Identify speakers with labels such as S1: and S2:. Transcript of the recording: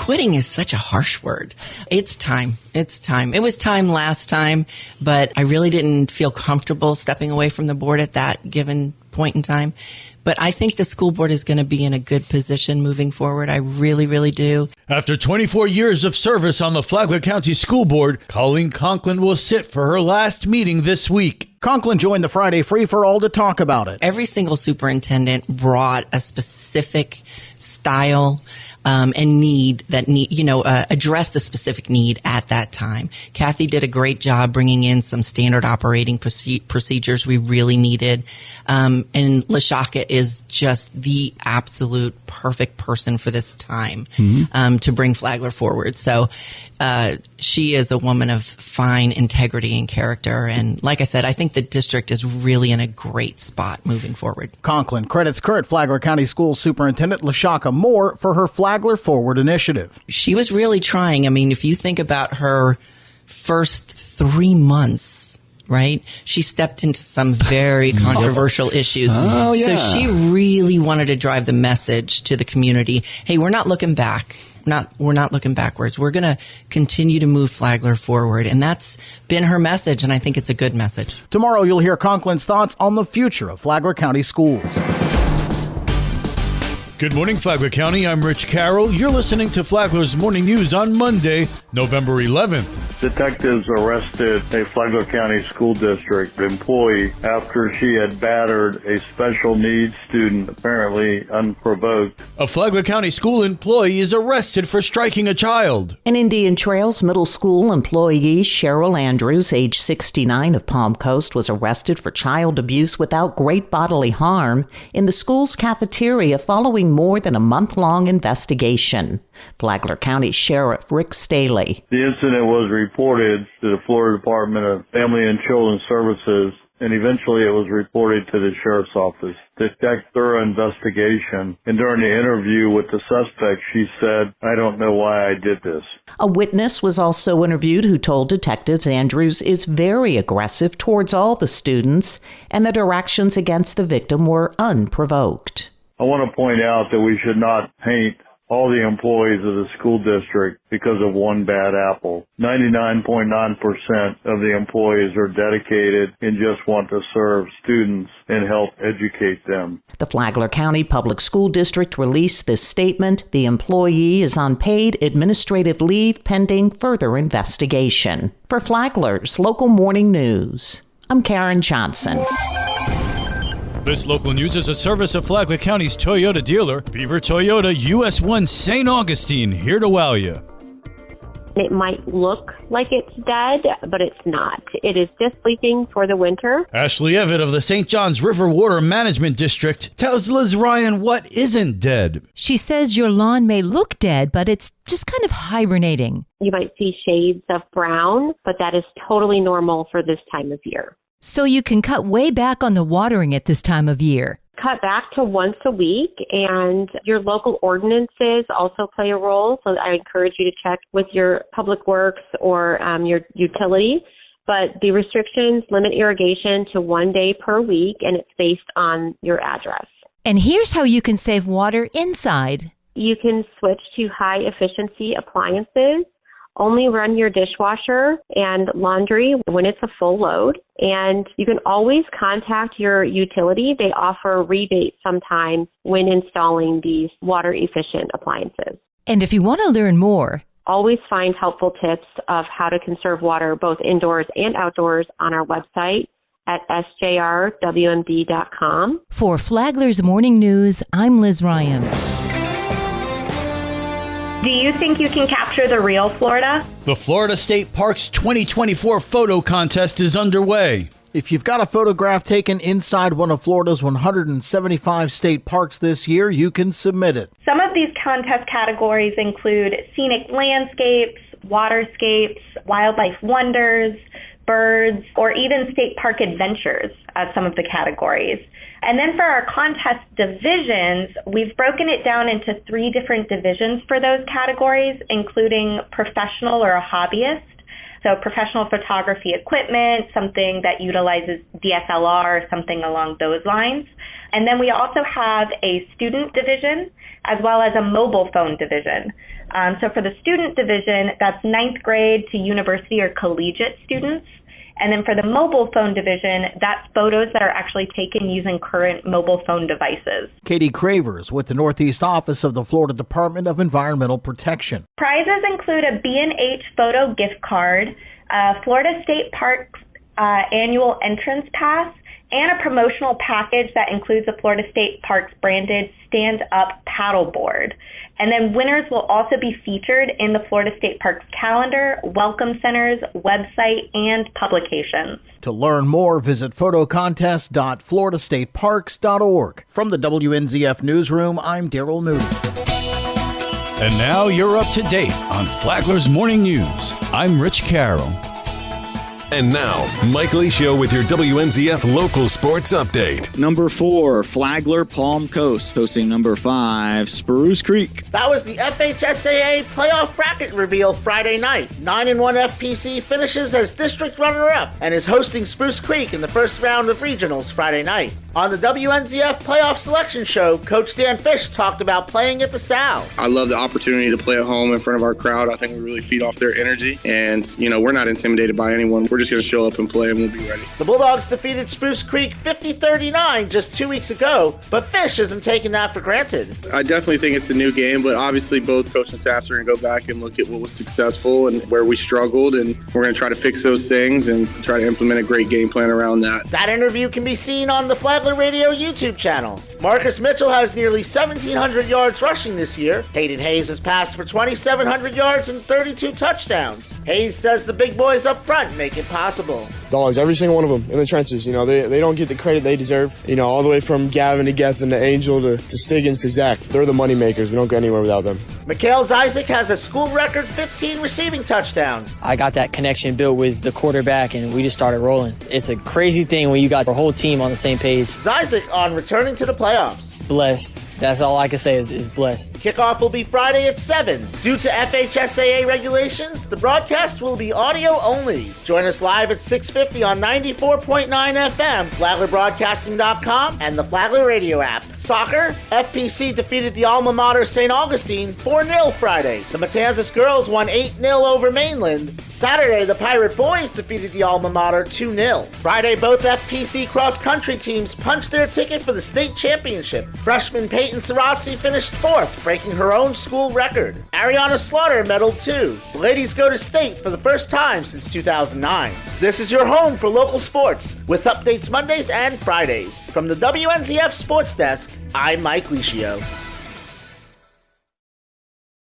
S1: quitting is such a harsh word. It's time. It's time. It was time last time, but I really didn't feel comfortable stepping away from the board at that given point in time. But I think the school board is going to be in a good position moving forward. I really, really do.
S2: After 24 years of service on the Flagler County School Board, Colleen Conklin will sit for her last meeting this week.
S3: Conklin joined the Friday Free-for-All to talk about it.
S1: Every single superintendent brought a specific style and need that address the specific need at that time. Kathy did a great job bringing in some standard operating procedures we really needed. And LaShaka is just the absolute perfect person for this time to bring Flagler forward. So she is a woman of fine integrity and character. And like I said, I think the district is really in a great spot moving forward.
S3: Conklin credits current Flagler County School Superintendent LaShaka Moore for her Flagler Forward initiative.
S1: She was really trying. I mean, if you think about her first 3 months, right? She stepped into some very controversial issues.
S4: Oh, yeah.
S1: So she really wanted to drive the message to the community. Hey, we're not looking back. We're not looking backwards. We're going to continue to move Flagler forward. And that's been her message, and I think it's a good message.
S3: Tomorrow, you'll hear Conklin's thoughts on the future of Flagler County schools.
S2: Good morning, Flagler County. I'm Rich Carroll. You're listening to Flagler's Morning News on Monday, November 11th.
S5: Detectives arrested a Flagler County School District employee after she had battered a special needs student, apparently unprovoked.
S2: A Flagler County school employee is arrested for striking a child.
S6: An Indian Trails Middle School employee, Cheryl Andrews, age 69 of Palm Coast, was arrested for child abuse without great bodily harm in the school's cafeteria following more than a month-long investigation. Flagler County Sheriff Rick Staley.
S5: The incident was reported to the Florida Department of Family and Children's Services, and eventually it was reported to the Sheriff's Office. To conduct thorough investigation, and during the interview with the suspect, she said, "I don't know why I did this."
S6: A witness was also interviewed who told detectives Andrews is very aggressive towards all the students and that her actions against the victim were unprovoked.
S5: I want to point out that we should not paint all the employees of the school district because of one bad apple. 99.9% of the employees are dedicated and just want to serve students and help educate them.
S6: The Flagler County Public School District released this statement. The employee is on paid administrative leave pending further investigation. For Flagler's Local Morning News, I'm Karen Johnson.
S2: This local news is a service of Flagler County's Toyota dealer, Beaver Toyota, US 1 St. Augustine, here to wow you.
S7: It might look like it's dead, but it's not. It is just sleeping for the winter.
S2: Ashley Evett of the St. Johns River Water Management District tells Liz Ryan what isn't dead.
S8: She says your lawn may look dead, but it's just kind of hibernating.
S7: You might see shades of brown, but that is totally normal for this time of year.
S8: So you can cut way back on the watering at this time of year.
S7: Cut back to once a week, and your local ordinances also play a role. So I encourage you to check with your public works or your utility. But the restrictions limit irrigation to 1 day per week, and it's based on your address.
S8: And here's how you can save water inside.
S7: You can switch to high efficiency appliances. Only run your dishwasher and laundry when it's a full load. And you can always contact your utility. They offer rebates sometimes when installing these water efficient appliances.
S8: And if you want to learn more,
S7: always find helpful tips of how to conserve water both indoors and outdoors on our website at sjrwmd.com.
S8: For Flagler's Morning News, I'm Liz Ryan.
S9: Do you think you can capture the real Florida?
S2: The Florida State Parks 2024 photo contest is underway.
S3: If you've got a photograph taken inside one of Florida's 175 state parks this year, you can submit it.
S9: Some of these contest categories include scenic landscapes, waterscapes, wildlife wonders, birds, or even state park adventures as some of the categories. And then for our contest divisions, we've broken it down into 3 different divisions for those categories, including professional or a hobbyist. So professional photography equipment, something that utilizes DSLR, something along those lines. And then we also have a student division as well as a mobile phone division. So for the student division, that's 9th grade to university or collegiate students. And then for the mobile phone division, that's photos that are actually taken using current mobile phone devices.
S3: Katie Cravers with the Northeast Office of the Florida Department of Environmental Protection.
S9: Prizes include a B&H photo gift card, Florida State Parks annual entrance pass, and a promotional package that includes a Florida State Parks branded stand-up paddleboard. And then winners will also be featured in the Florida State Parks calendar, welcome centers, website, and publications.
S3: To learn more, visit photocontest.floridastateparks.org. From the WNZF Newsroom, I'm Daryl Moody.
S2: And now you're up to date on Flagler's Morning News. I'm Rich Carroll.
S4: And now, Mike Lee Show with your WNZF local sports update.
S10: Number 4, Flagler Palm Coast, hosting number 5, Spruce Creek.
S11: That was the FHSAA playoff bracket reveal Friday night. 9-1 FPC finishes as district runner-up and is hosting Spruce Creek in the first round of regionals Friday night. On the WNZF playoff selection show, Coach Dan Fish talked about playing at the Sal.
S12: I love the opportunity to play at home in front of our crowd. I think we really feed off their energy, and we're not intimidated by anyone. We're just going to show up and play, and we'll be ready.
S11: The Bulldogs defeated Spruce Creek 50-39 just 2 weeks ago, but Fish isn't taking that for granted.
S12: I definitely think it's a new game, but obviously both coaching staffs are going to go back and look at what was successful and where we struggled, and we're going to try to fix those things and try to implement a great game plan around that.
S11: That interview can be seen on the Flagler Radio YouTube channel. Marcus Mitchell has nearly 1,700 yards rushing this year. Hayden Hayes has passed for 2,700 yards and 32 touchdowns. Hayes says the big boys up front make it possible.
S13: Dogs, every single one of them in the trenches. They don't get the credit they deserve. All the way from Gavin to Gethin to Angel to Stiggins to Zach. They're the money makers. We don't go anywhere without them.
S11: Mikhail Isaac has a school record 15 receiving touchdowns.
S14: I got that connection built with the quarterback, and we just started rolling. It's a crazy thing when you got the whole team on the same page.
S11: Isaac on returning to the playoffs.
S14: Blessed. That's all I can say is blessed.
S11: Kickoff will be Friday at 7. Due to FHSAA regulations, the broadcast will be audio only. Join us live at 6:50 on 94.9 FM, FlaglerBroadcasting.com, and the Flagler Radio app. Soccer, FPC defeated the alma mater St. Augustine 4-0 Friday. The Matanzas girls won 8-0 over Mainland. Saturday, the Pirate boys defeated the alma mater 2-0. Friday, both FPC cross-country teams punched their ticket for the state championship. Freshman Peyton Sarasi finished 4th, breaking her own school record. Ariana Slaughter medaled too. The ladies go to state for the first time since 2009. This is your home for local sports, with updates Mondays and Fridays. From the WNZF Sports Desk, I'm Mike Licio.